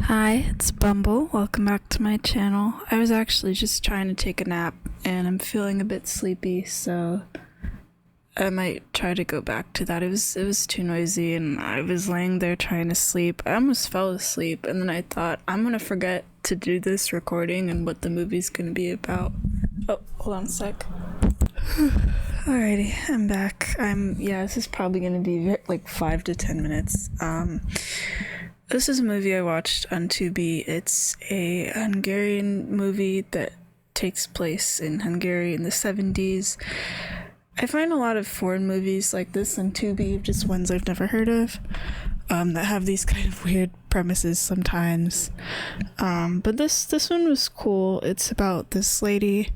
Hi, it's Bumble. Welcome back to my channel. I was actually just trying to take a nap and I'm feeling a bit sleepy, so I might try to go back to that. It was too noisy and I was laying there trying to sleep. I almost fell asleep and then I thought I'm gonna forget to do this recording and what the movie's gonna be about. Oh, hold on a sec. Alrighty, I'm back. This is probably gonna be like 5 to 10 minutes. This is a movie I watched on Tubi. It's a Hungarian movie that takes place in Hungary in the 70s. I find a lot of foreign movies like this on Tubi, just ones I've never heard of, that have these kind of weird premises sometimes. But this one was cool. It's about this lady.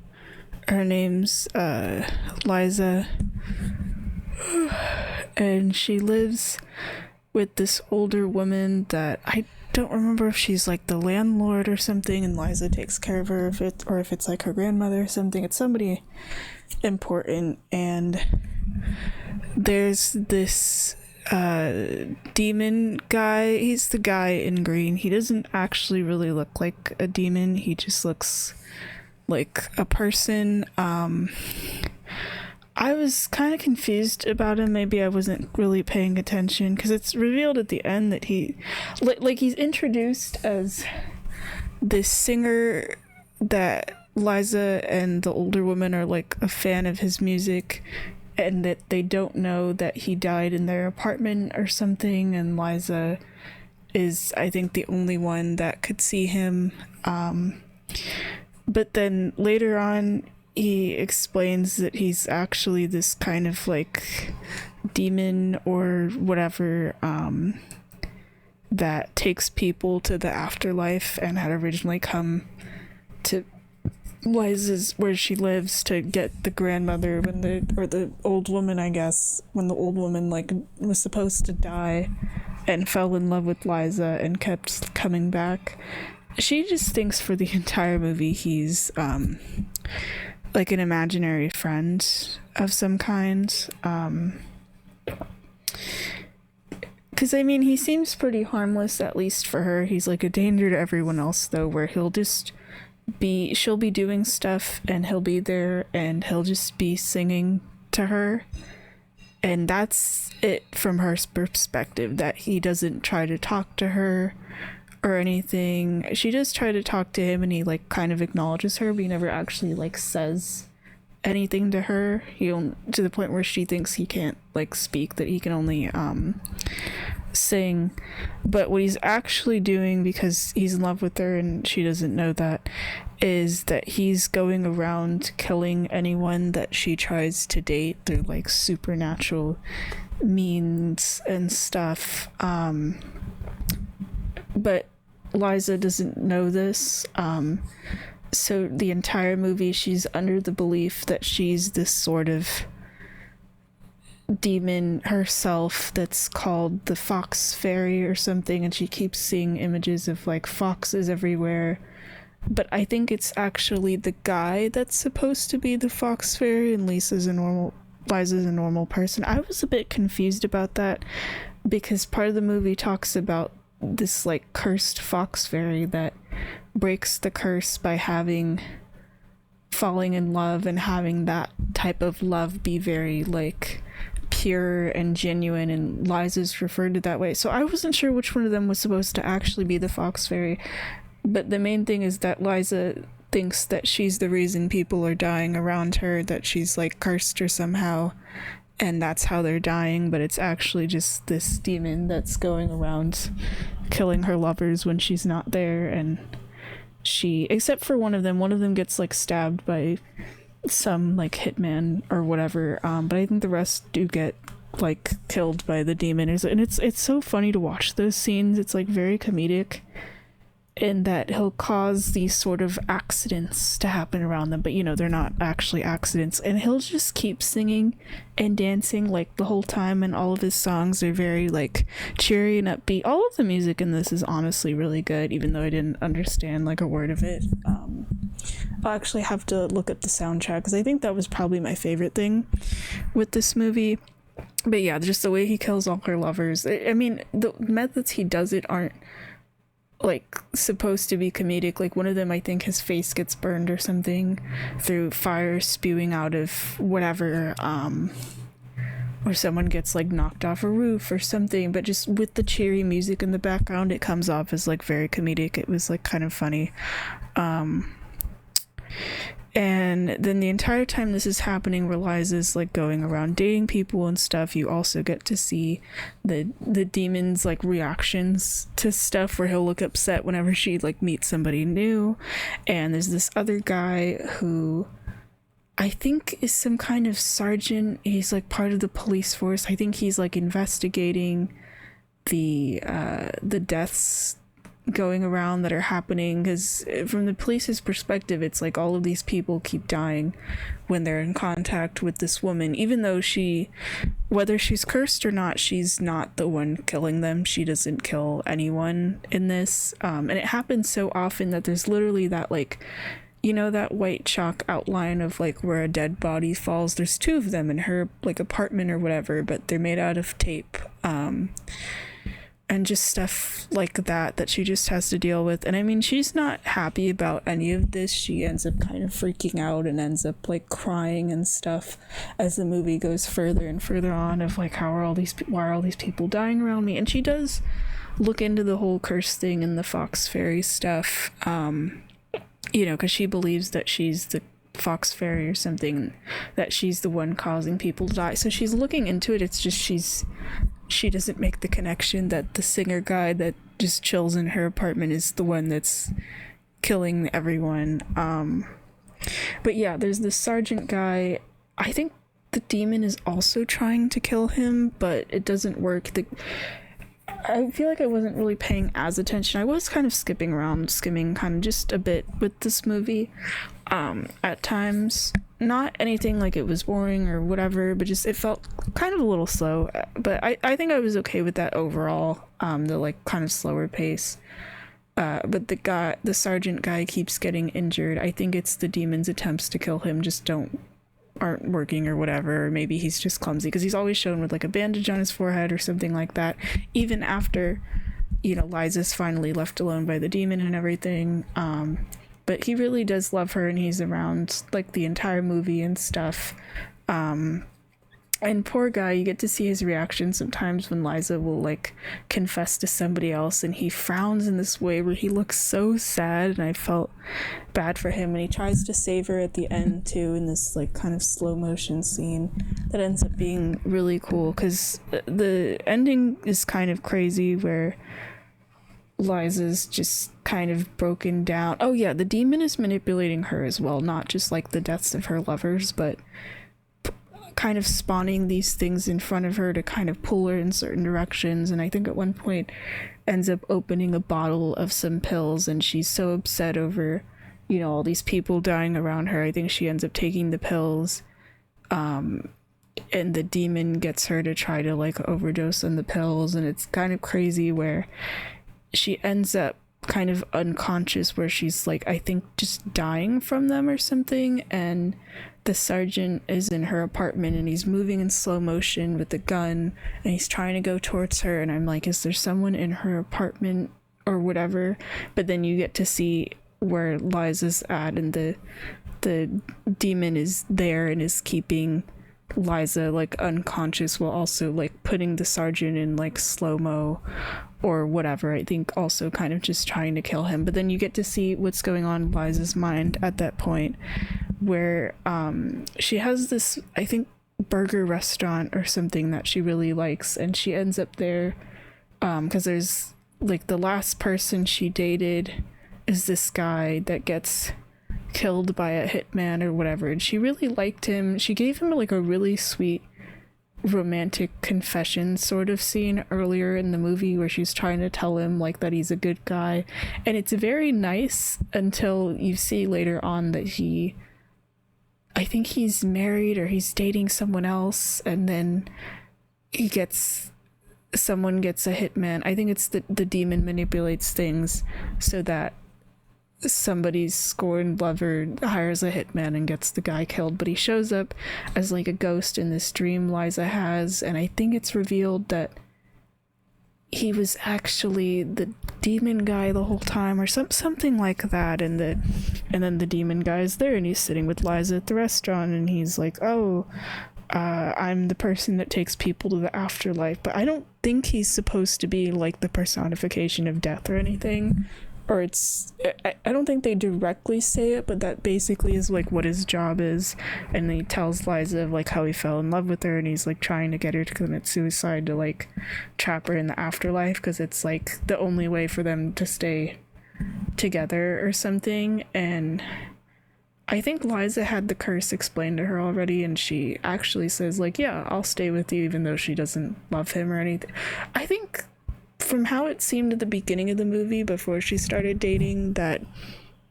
Her name's Liza, and she lives with this older woman that I don't remember if she's like the landlord or something, and Liza takes care of her, or if it's like her grandmother or something. It's somebody important, and there's this demon guy. He's the guy in green. He doesn't actually really look like a demon. He just looks like a person. I was kind of confused about him. Maybe I wasn't really paying attention because it's revealed at the end that he's introduced as this singer that Liza and the older woman are like a fan of his music, and that they don't know that he died in their apartment or something, and Liza is, I think, the only one that could see him. But then later on he explains that he's actually this kind of like demon or whatever, that takes people to the afterlife and had originally come to Liza's, where she lives, to get the grandmother when the old woman, I guess, when the old woman like was supposed to die and fell in love with Liza and kept coming back. She just thinks for the entire movie he's like an imaginary friend of some kind. Because I mean, he seems pretty harmless, at least for her. He's like a danger to everyone else though, where she'll be doing stuff and he'll be there and he'll just be singing to her, and that's it from her perspective, that he doesn't try to talk to her or anything. She does try to talk to him and he like kind of acknowledges her, but he never actually like says anything to her. To the point where she thinks he can't like speak, that he can only sing. But what he's actually doing, because he's in love with her and she doesn't know that, is that he's going around killing anyone that she tries to date through like supernatural means and stuff. But Liza doesn't know this, so the entire movie she's under the belief that she's this sort of demon herself that's called the Fox Fairy or something, and she keeps seeing images of like foxes everywhere. But I think it's actually the guy that's supposed to be the Fox Fairy, and Liza's a normal person. I was a bit confused about that, because part of the movie talks about this like cursed fox fairy that breaks the curse by falling in love and having that type of love be very like pure and genuine, and Liza's referred to that way. So I wasn't sure which one of them was supposed to actually be the fox fairy, but the main thing is that Liza thinks that she's the reason people are dying around her, that she's like cursed her somehow, and that's how they're dying. But it's actually just this demon that's going around killing her lovers when she's not there. And except for one of them gets like stabbed by some like hitman or whatever, but I think the rest do get like killed by the demon. And it's so funny to watch those scenes. It's like very comedic, in that he'll cause these sort of accidents to happen around them, but they're not actually accidents, and he'll just keep singing and dancing like the whole time, and all of his songs are very like cheery and upbeat. All of the music in this is honestly really good, even though I didn't understand like a word of it. I'll actually have to look up the soundtrack, because I think that was probably my favorite thing with this movie. But yeah, just the way he kills all her lovers. I mean, the methods he does it aren't like supposed to be comedic. Like one of them, I think his face gets burned or something through fire spewing out of whatever, or someone gets like knocked off a roof or something, but just with the cheery music in the background, it comes off as like very comedic. It was like kind of funny. And then the entire time this is happening, where Liza's like going around dating people and stuff, you also get to see the demon's like reactions to stuff, where he'll look upset whenever she like meets somebody new. And there's this other guy who I think is some kind of sergeant. He's like part of the police force. I think he's like investigating the deaths going around that are happening, because from the police's perspective, it's like all of these people keep dying when they're in contact with this woman, even though whether she's cursed or not, she's not the one killing them. She doesn't kill anyone in this, and it happens so often that there's literally that, like, you know, that white chalk outline of like where a dead body falls. There's two of them in her like apartment or whatever, but they're made out of tape, and just stuff like that she just has to deal with. And I mean, she's not happy about any of this. She ends up kind of freaking out and ends up like crying and stuff as the movie goes further and further on, of like, why are all these people dying around me? And she does look into the whole curse thing and the fox fairy stuff, you know, because she believes that she's the fox fairy or something, that she's the one causing people to die. So she's looking into it. It's just she doesn't make the connection that the singer guy that just chills in her apartment is the one that's killing everyone. But yeah, there's this sergeant guy. I think the demon is also trying to kill him, but it doesn't work. I feel like I wasn't really paying as attention. I was kind of skimming kind of just a bit with this movie at times. Not anything like it was boring or whatever, but just it felt kind of a little slow. But I think I was okay with that overall, the like kind of slower pace. But the sergeant guy keeps getting injured. I think it's the demon's attempts to kill him just aren't working or whatever. Or maybe he's just clumsy, because he's always shown with like a bandage on his forehead or something like that, even after, you know, Liza's finally left alone by the demon and everything. But he really does love her, and he's around like the entire movie and stuff. And poor guy, you get to see his reaction sometimes when Liza will like confess to somebody else, and he frowns in this way where he looks so sad, and I felt bad for him. And he tries to save her at the end too, in this like kind of slow motion scene that ends up being really cool, because the ending is kind of crazy, where Liza's just kind of broken down. Oh yeah, the demon is manipulating her as well, not just like the deaths of her lovers, but kind of spawning these things in front of her to kind of pull her in certain directions. And I think at one point ends up opening a bottle of some pills, and she's so upset over, you know, all these people dying around her. I think she ends up taking the pills, and the demon gets her to try to like overdose on the pills, and it's kind of crazy where she ends up kind of unconscious, where she's like, I think just dying from them or something. And the sergeant is in her apartment, and he's moving in slow motion with the gun, and he's trying to go towards her, and I'm like, is there someone in her apartment or whatever? But then you get to see where Liza's at, and the demon is there and is keeping Liza like unconscious, while also like putting the sergeant in like slow-mo or whatever. I think also kind of just trying to kill him. But then you get to see what's going on in Liza's mind at that point, where she has this, I think, burger restaurant or something that she really likes, and she ends up there because there's like the last person she dated is this guy that gets killed by a hitman or whatever, and she really liked him. She gave him like a really sweet romantic confession sort of scene earlier in the movie, where she's trying to tell him like that he's a good guy, and it's very nice until you see later on that I think he's married or he's dating someone else, and then someone gets a hitman. I think it's the demon manipulates things so that somebody's scorned lover hires a hitman and gets the guy killed. But he shows up as like a ghost in this dream Liza has, and I think it's revealed that he was actually the demon guy the whole time, or something like that. And then the demon guy is there, and he's sitting with Liza at the restaurant, and he's like, "Oh, I'm the person that takes people to the afterlife." But I don't think he's supposed to be like the personification of death or anything. Or I don't think they directly say it, but that basically is like what his job is. And he tells Liza of like how he fell in love with her, and he's like trying to get her to commit suicide to like trap her in the afterlife, because it's like the only way for them to stay together or something. And I think Liza had the curse explained to her already, and she actually says like, "Yeah, I'll stay with you," even though she doesn't love him or anything. I think from how it seemed at the beginning of the movie, before she started dating, that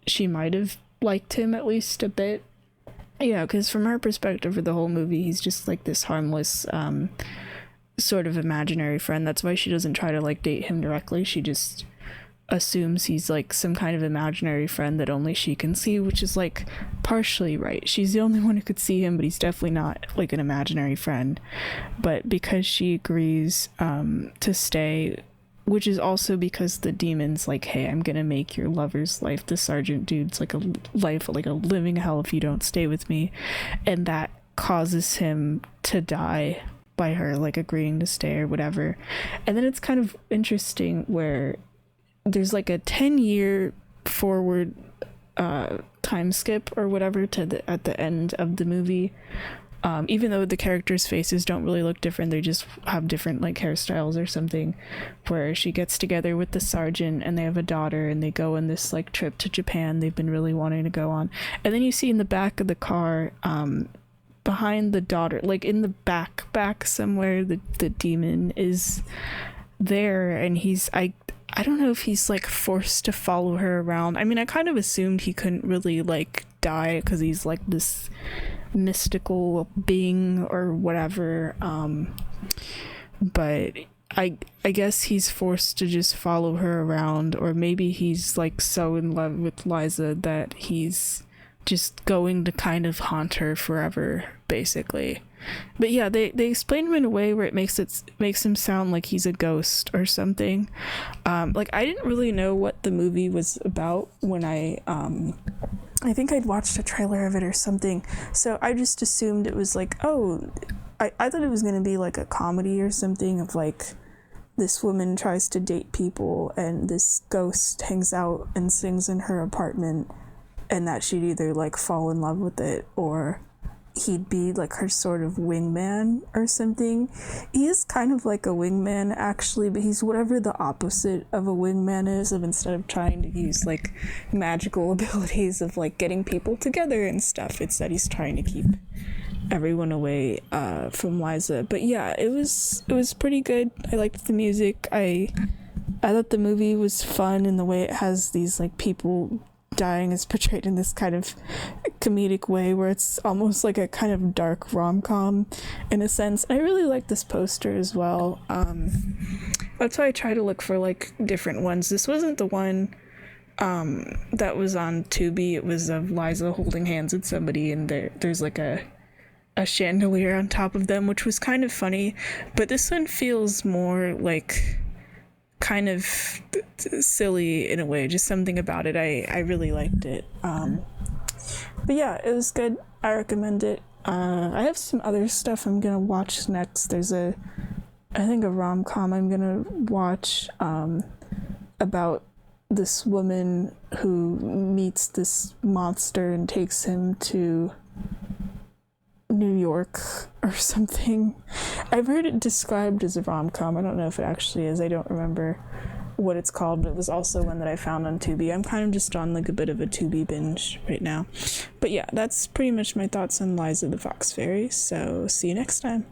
she might have liked him at least a bit. Yeah, because from her perspective for the whole movie, he's just like this harmless sort of imaginary friend. That's why she doesn't try to like date him directly. She just assumes he's like some kind of imaginary friend that only she can see, which is like partially right. She's the only one who could see him, but he's definitely not like an imaginary friend. But because she agrees to stay, which is also because the demon's like, "Hey, I'm gonna make your lover's life, the sergeant dude's like a life, like a living hell if you don't stay with me," and that causes him to die by her like agreeing to stay or whatever. And then it's kind of interesting where there's like a 10-year forward time skip or whatever to at the end of the movie. Even though the characters' faces don't really look different, they just have different like hairstyles or something, where she gets together with the sergeant and they have a daughter, and they go on this like trip to Japan they've been really wanting to go on. And then you see in the back of the car, behind the daughter, like in the back somewhere, the demon is there, and he's I don't know if he's like forced to follow her around. I mean, I kind of assumed he couldn't really like die because he's like this mystical being or whatever, but I guess he's forced to just follow her around, or maybe he's like so in love with Liza that he's just going to kind of haunt her forever, basically. But yeah, they explain him in a way where it makes him sound like he's a ghost or something. Like I didn't really know what the movie was about when I think I'd watched a trailer of it or something, so I just assumed it was like, oh, I thought it was going to be like a comedy or something of like this woman tries to date people and this ghost hangs out and sings in her apartment, and that she'd either like fall in love with it or he'd be like her sort of wingman or something. He is kind of like a wingman actually, but he's whatever the opposite of a wingman is, of instead of trying to use like magical abilities of like getting people together and stuff, it's that he's trying to keep everyone away from Liza. But yeah, it was pretty good. I liked the music. I thought the movie was fun in the way it has these like people dying is portrayed in this kind of comedic way where it's almost like a kind of dark rom-com in a sense. I really like this poster as well. That's why I try to look for like different ones. This wasn't the one that was on Tubi. It was of Liza holding hands with somebody, and there's like a chandelier on top of them, which was kind of funny. But this one feels more like kind of silly in a way, just something about it. I really liked it. But yeah, it was good. I recommend it. I have some other stuff I'm gonna watch next. There's I think a rom-com I'm gonna watch about this woman who meets this monster and takes him to New York or something. I've heard it described as a rom-com. I don't know if it actually is. I don't remember what it's called, but it was also one that I found on Tubi. I'm kind of just on like a bit of a Tubi binge right now. But yeah, that's pretty much my thoughts on Liza the Fox Fairy. So see you next time.